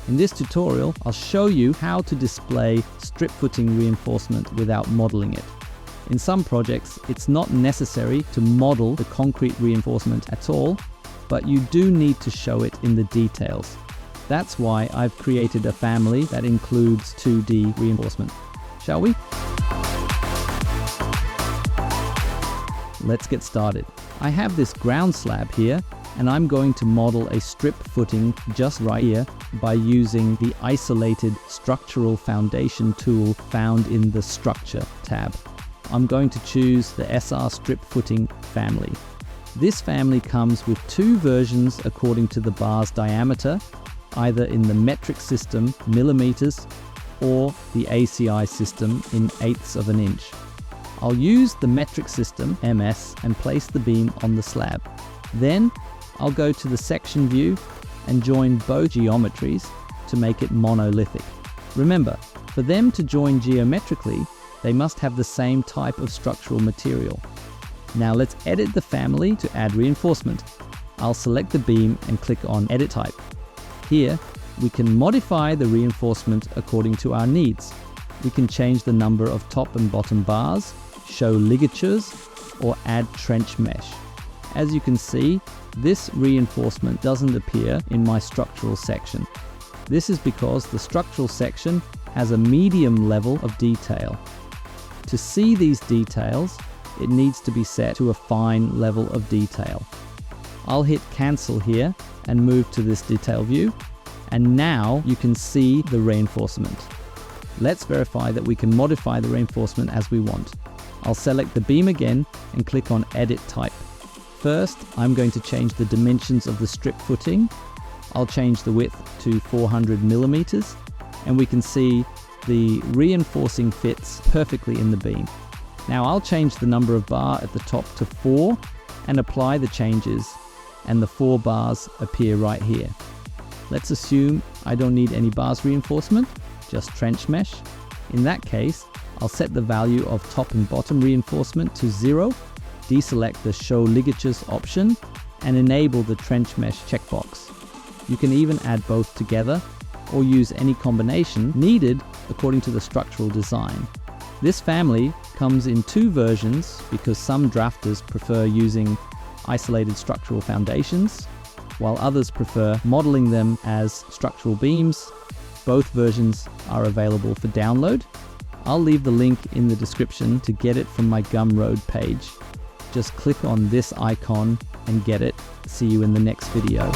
In this tutorial, I'll show you how to display strip footing reinforcement without modeling it. In some projects, it's not necessary to model the concrete reinforcement at all, but you do need to show it in the details. That's why I've created a family that includes 2D reinforcement. Shall we? Let's get started. I have this ground slab here, and I'm going to model a strip footing just right here by using the isolated structural foundation tool found in the Structure tab. I'm going to choose the SR strip footing family. This family comes with two versions according to the bar's diameter, either in the metric system millimeters or the ACI system in 1/8 of an inch. I'll use the metric system MS and place the beam on the slab. Then I'll go to the section view and join both geometries to make it monolithic. Remember, for them to join geometrically, they must have the same type of structural material. Now let's edit the family to add reinforcement. I'll select the beam and click on Edit Type. Here, we can modify the reinforcement according to our needs. We can change the number of top and bottom bars, show ligatures, or add trench mesh. As you can see, this reinforcement doesn't appear in my structural section. This is because the structural section has a medium level of detail. To see these details, it needs to be set to a fine level of detail. I'll hit Cancel here and move to this detail view, and now you can see the reinforcement. Let's verify that we can modify the reinforcement as we want. I'll select the beam again and click on Edit Type. First, I'm going to change the dimensions of the strip footing. I'll change the width to 400 millimeters, and we can see the reinforcing fits perfectly in the beam. Now I'll change the number of bar at the top to 4 and apply the changes, and the 4 bars appear right here. Let's assume I don't need any bars reinforcement, just trench mesh. In that case, I'll set the value of top and bottom reinforcement to 0, deselect the Show Ligatures option, and enable the trench mesh checkbox. You can even add both together or use any combination needed according to the structural design. This family comes in two versions because some drafters prefer using isolated structural foundations, while others prefer modeling them as structural beams. Both versions are available for download. I'll leave the link in the description to get it from my Gumroad page. Just click on this icon and get it. See you in the next video.